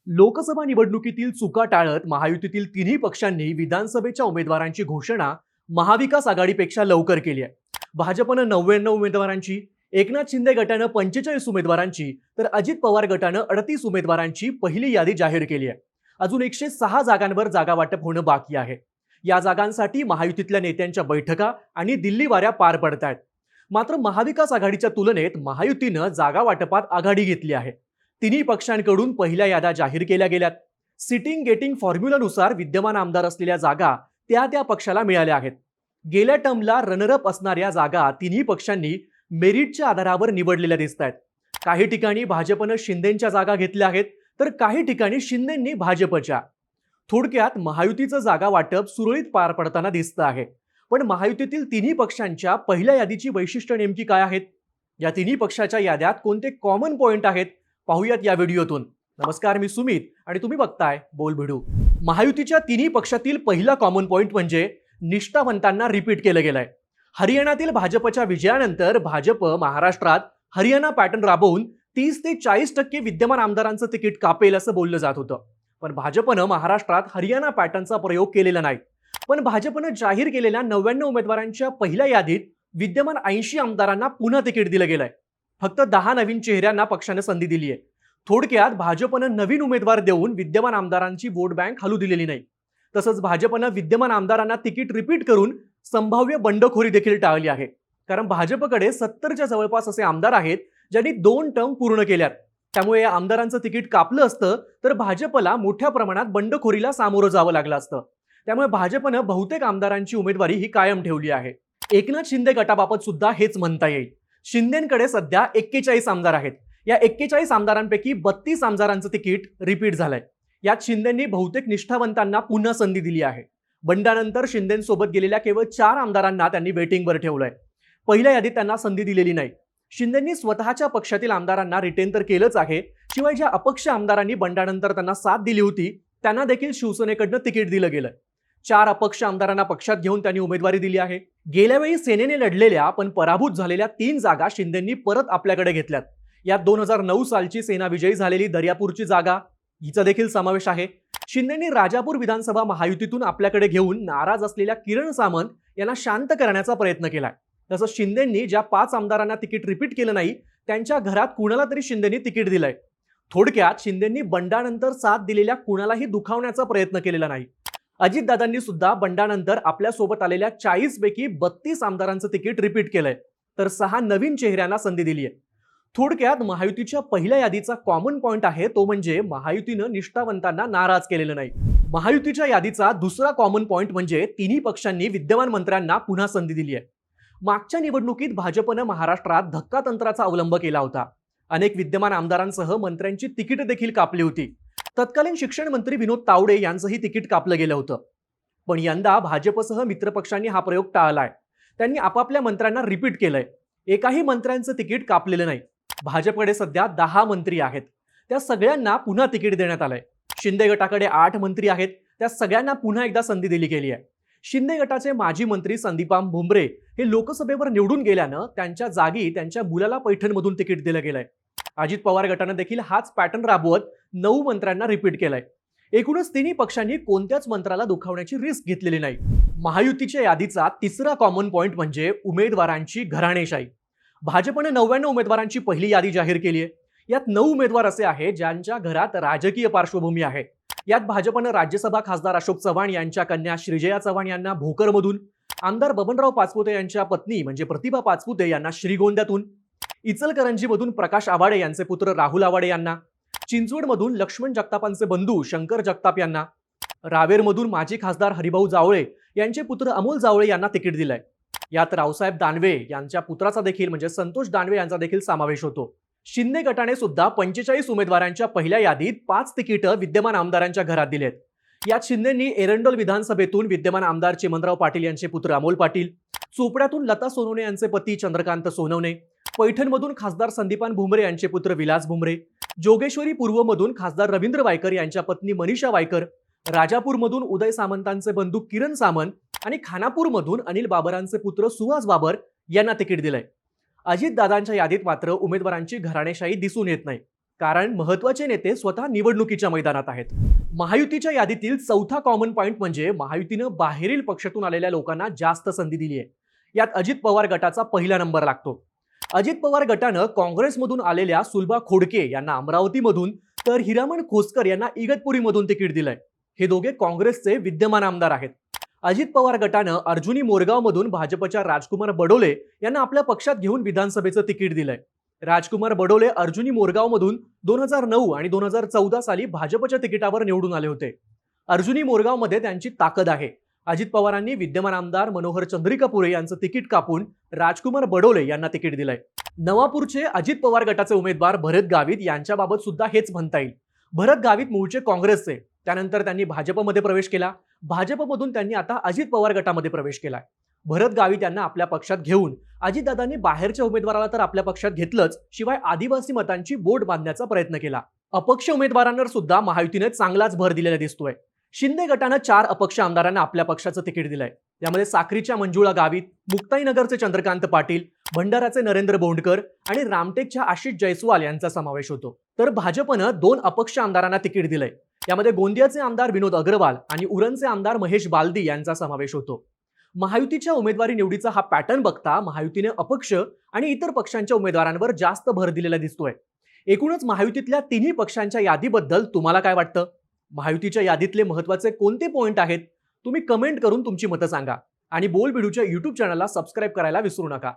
लोकसभा निवडणुकीतील चुका टाळत महायुतीतील तिन्ही पक्षांनी विधानसभेच्या उमेदवारांची घोषणा महाविकास आघाडीपेक्षा लवकर केली आहे. भाजपनं 99 उमेदवारांची, एकनाथ शिंदे गटानं 45 उमेदवारांची, तर अजित पवार गटानं 38 उमेदवारांची पहिली यादी जाहीर केली आहे. अजून 106 जागांवर जागा वाटप होणं बाकी आहे. या जागांसाठी महायुतीतल्या नेत्यांच्या बैठका आणि दिल्ली वाऱ्या पार पडत आहेत. मात्र महाविकास आघाडीच्या तुलनेत महायुतीनं जागा वाटपात आघाडी घेतली आहे. तिन्ही पक्षांकडून पहिल्या याद्या जाहीर केल्या गेल्यात. सिटिंग गेटिंग फॉर्म्युलानुसार विद्यमान आमदार असलेल्या जागा त्या त्या पक्षाला मिळाल्या आहेत. गेल्या टर्मला रनरअप असणाऱ्या जागा तिन्ही पक्षांनी मेरिटच्या आधारावर निवडलेल्या दिसत आहेत. काही ठिकाणी भाजपनं शिंदेंच्या जागा घेतल्या आहेत, तर काही ठिकाणी शिंदेंनी भाजपच्या. थोडक्यात महायुतीचं जागा वाटप सुरळीत पार पडताना दिसतं आहे. पण महायुतीतील तिन्ही पक्षांच्या पहिल्या यादीची वैशिष्ट्य नेमकी काय आहेत? या तिन्ही पक्षाच्या याद्यात कोणते कॉमन पॉइंट आहेत पाहूयात या व्हिडिओतून. नमस्कार, मी सुमित आणि तुम्ही बघताय बोल भिडू. महायुतीच्या तिन्ही पक्षातील पहिला कॉमन पॉइंट म्हणजे निष्ठावंतांना रिपीट केलं गेलंय. हरियाणातील भाजपच्या विजयानंतर भाजप महाराष्ट्रात हरियाणा पॅटर्न राबवून 30 ते 40% विद्यमान आमदारांचं तिकीट कापेल असं बोललं जात होतं. पण भाजपनं महाराष्ट्रात हरियाणा पॅटर्नचा प्रयोग केलेला नाही. पण भाजपनं जाहीर केलेल्या 99 उमेदवारांच्या पहिल्या यादीत विद्यमान 80 आमदारांना पुन्हा तिकीट दिलं गेलंय. फक्त 10 नवीन चेहऱ्यांना पक्षाने संधी दिली आहे. थोडक्यात भाजपनं नवीन उमेदवार देऊन विद्यमान आमदारांची वोट बँक हलू दिलेली नाही. तसंच भाजपनं विद्यमान आमदारांना तिकीट रिपीट करून संभाव्य बंडखोरी देखील टाळली आहे. कारण भाजपकडे 70च्या जवळपास असे आमदार आहेत ज्यांनी 2 टर्म पूर्ण केल्यात. त्यामुळे या आमदारांचं तिकीट कापलं असतं तर भाजपला मोठ्या प्रमाणात बंडखोरीला सामोरं जावं लागलं असतं. त्यामुळे भाजपनं बहुतेक आमदारांची उमेदवारी ही कायम ठेवली आहे. एकनाथ शिंदे गटाबाबत सुद्धा हेच म्हणता येईल. शिंदेंकडे सध्या 41 आमदार आहेत. या 41 आमदारांपैकी 32 आमदारांचं तिकीट रिपीट झालंय. यात शिंदेंनी बहुतेक निष्ठावंतांना पुन्हा संधी दिली आहे. बंडानंतर शिंदेंसोबत गेलेल्या केवळ 4 आमदारांना त्यांनी वेटिंगवर ठेवलंय. पहिल्या यादीत त्यांना संधी दिलेली नाही. शिंदेंनी स्वतःच्या पक्षातील आमदारांना रिटेन तर केलंच आहे, शिवाय ज्या अपक्ष आमदारांनी बंडानंतर त्यांना साथ दिली होती त्यांना देखील शिवसेनेकडनं तिकीट दिलं गेलंय. 4 अपक्ष आमदारांना पक्षात घेऊन त्यांनी उमेदवारी दिली आहे. गेल्या वेळी सेनेने लढलेल्या पण पराभूत झालेल्या 3 जागा शिंदेंनी परत आपल्याकडे घेतल्यात. यात 2009 सालची सेना विजयी झालेली दर्यापूरची जागा हिचा देखील समावेश आहे. शिंदेंनी राजापूर विधानसभा महायुतीतून आपल्याकडे घेऊन नाराज असलेल्या किरण सामंत यांना शांत करण्याचा प्रयत्न केलाय. तसंच शिंदेंनी ज्या 5 आमदारांना तिकीट रिपीट केलं नाही त्यांच्या घरात कुणाला तरी शिंदेंनी तिकीट दिलंय. थोडक्यात शिंदेंनी बंडानंतर साथ दिलेल्या कुणालाही दुखावण्याचा प्रयत्न केलेला नाही. अजितदादांनी सुद्धा बंडानंतर आपल्यासोबत आलेल्या 40 पैकी 32 आमदारांचं तिकीट रिपीट केलंय, तर 6 नवीन चेहऱ्यांना संधी दिली आहे. थोडक्यात महायुतीच्या पहिल्या यादीचा कॉमन पॉइंट आहे तो म्हणजे महायुतीनं निष्ठावंतांना नाराज केलेलं नाही. महायुतीच्या यादीचा दुसरा कॉमन पॉइंट म्हणजे तिन्ही पक्षांनी विद्यमान मंत्र्यांना पुन्हा संधी दिली आहे. मागच्या निवडणुकीत भाजपनं महाराष्ट्रात धक्कातंत्राचा अवलंब केला होता. अनेक विद्यमान आमदारांसह मंत्र्यांची तिकीट देखील कापली होती. तत्कालीन शिक्षण मंत्री विनोद तावडे यांचंही तिकीट कापलं गेलं होतं. पण यंदा भाजपसह मित्रपक्षांनी हा प्रयोग टाळलाय. त्यांनी आपापल्या मंत्र्यांना रिपीट केलंय. एकाही मंत्र्यांचं तिकीट कापलेलं नाही. भाजपकडे सध्या 10 मंत्री आहेत. त्या सगळ्यांना पुन्हा तिकीट देण्यात आलंय. शिंदे गटाकडे 8 मंत्री आहेत. त्या सगळ्यांना पुन्हा एकदा संधी दिली गेली आहे. शिंदे गटाचे माजी मंत्री संदीपान भुमरे हे लोकसभेवर निवडून गेल्यानं त्यांच्या जागी त्यांच्या मुलाला पैठणमधून तिकीट दिलं गेलंय. अजित पवार गटानं देखील हाच पॅटर्न राबवत 9 मंत्र्यांना रिपीट केलंय. एकूणच तिन्ही पक्षांनी कोणत्याच मंत्र्याला दुखावण्याची रिस्क घेतलेली नाही. महायुतीच्या यादीचा तिसरा कॉमन पॉइंट म्हणजे उमेदवारांची घराणेशाही. भाजपने 99 उमेदवारांची पहिली यादी जाहीर केली आहे. यात 9 उमेदवार असे आहेत ज्यांच्या घरात राजकीय पार्श्वभूमी आहे. यात भाजपनं राज्यसभा खासदार अशोक चव्हाण यांच्या कन्या श्रीजया चव्हाण यांना भोकरमधून, आमदार बबनराव पाचपुते यांच्या पत्नी म्हणजे प्रतिभा पाचपुते यांना श्रीगोंद्यातून, इचलकरंजीमधून प्रकाश आवाडे यांचे पुत्र राहुल आवाडे यांना, चिंचवडमधून लक्ष्मण जगतापांचे बंधू शंकर जगताप यांना, रावेरमधून माजी खासदार हरिभाऊ जावळे यांचे पुत्र अमोल जावळे यांना तिकीट दिलंय. यात रावसाहेब दानवे यांच्या पुत्राचा देखील म्हणजे संतोष दानवे यांचा देखील समावेश होतो. शिंदे गटाने सुद्धा 45 उमेदवारांच्या पहिल्या यादीत 5 तिकीट विद्यमान आमदारांच्या घरात दिलेत. यात शिंदेंनी एरंडोल विधानसभेतून विद्यमान आमदार चिमणराव पाटील यांचे पुत्र अमोल पाटील, चोपड्यातून लता सोनवणे यांचे पती चंद्रकांत सोनवणे, पैठणमधून खासदार संदीपान भुमरे यांचे पुत्र विलास भुमरे, जोगेश्वरी पूर्वमधून खासदार रवींद्र वायकर यांच्या पत्नी मनीषा वायकर, राजापूरमधून उदय सामंतांचे बंधू किरण सामंत आणि खानापूरमधून अनिल बाबरांचे पुत्र सुहास बाबर यांना तिकीट दिलंय. अजितदादांच्या यादीत मात्र उमेदवारांची घराणेशाही दिसून येत नाही. कारण महत्त्वाचे नेते स्वतः निवडणुकीच्या मैदानात आहेत. महायुतीच्या यादीतील चौथा कॉमन पॉइंट म्हणजे महायुतीनं बाहेरील पक्षातून आलेल्या लोकांना जास्त संधी दिली आहे. यात अजित पवार गटाचा पहिला नंबर लागतो. अजित पवार गटानं काँग्रेसमधून आलेल्या सुलभा खोडके यांना अमरावतीमधून तर हिरामण खोसकर यांना इगतपुरीमधून तिकीट दिलंय. हे दोघे काँग्रेसचे विद्यमान आमदार आहेत. अजित पवार गटानं अर्जुनी मोरगावमधून भाजपच्या राजकुमार बडोले यांना आपल्या पक्षात घेऊन विधानसभेचं तिकीट दिलंय. राजकुमार बडोले अर्जुनी मोरगावमधून 2009 आणि 2014 साली भाजपच्या तिकिटावर निवडून आले होते. अर्जुनी मोरगावमध्ये त्यांची ताकद आहे. अजित पवारांनी विद्यमान आमदार मनोहर चंद्रिकापुरे यांचं तिकीट कापून राजकुमार बडोले यांना तिकीट दिलंय. नवापूरचे अजित पवार गटाचे उमेदवार भरत गावित यांच्याबाबत सुद्धा हेच म्हणता येईल. भरत गावित मूळचे काँग्रेसचे, त्यानंतर त्यांनी भाजपमध्ये प्रवेश केला. भाजपमधून त्यांनी आता अजित पवार गटामध्ये प्रवेश केलाय. भरत गावित यांना आपल्या पक्षात घेऊन अजितदादांनी बाहेरच्या उमेदवाराला तर आपल्या पक्षात घेतलंच, शिवाय आदिवासी मतांची बोट बांधण्याचा प्रयत्न केला. अपक्ष उमेदवारांवर सुद्धा महायुतीने चांगलाच भर दिलेला दिसतोय. शिंदे गटानं 4 अपक्ष आमदारांना आपल्या पक्षाचं तिकीट दिलंय. त्यामध्ये साक्रीच्या मंजुळा गावित, मुक्ताईनगरचे चंद्रकांत पाटील, भंडाराचे नरेंद्र बोंडकर आणि रामटेकच्या आशिष जयस्वाल यांचा समावेश होतो. तर भाजपनं 2 अपक्ष आमदारांना तिकीट दिलंय. यामध्ये गोंदियाचे आमदार विनोद अग्रवाल आणि उरणचे आमदार महेश बालदी यांचा समावेश होतो. महायुतीच्या उमेदवारी निवडीचा हा पॅटर्न बघता महायुतीने अपक्ष आणि इतर पक्षांच्या उमेदवारांवर जास्त भर दिलेला दिसतोय. एकूणच महायुतीतल्या तिन्ही पक्षांच्या यादीबद्दल तुम्हाला काय वाटतं? महायुतीच्या यादीतले महत्त्वाचे कोणते पॉइंट आहेत? तुम्ही कमेंट करून तुमची मतं सांगा आणि बोलबिडूच्या YouTube चॅनलला सबस्क्राईब करायला विसरू नका.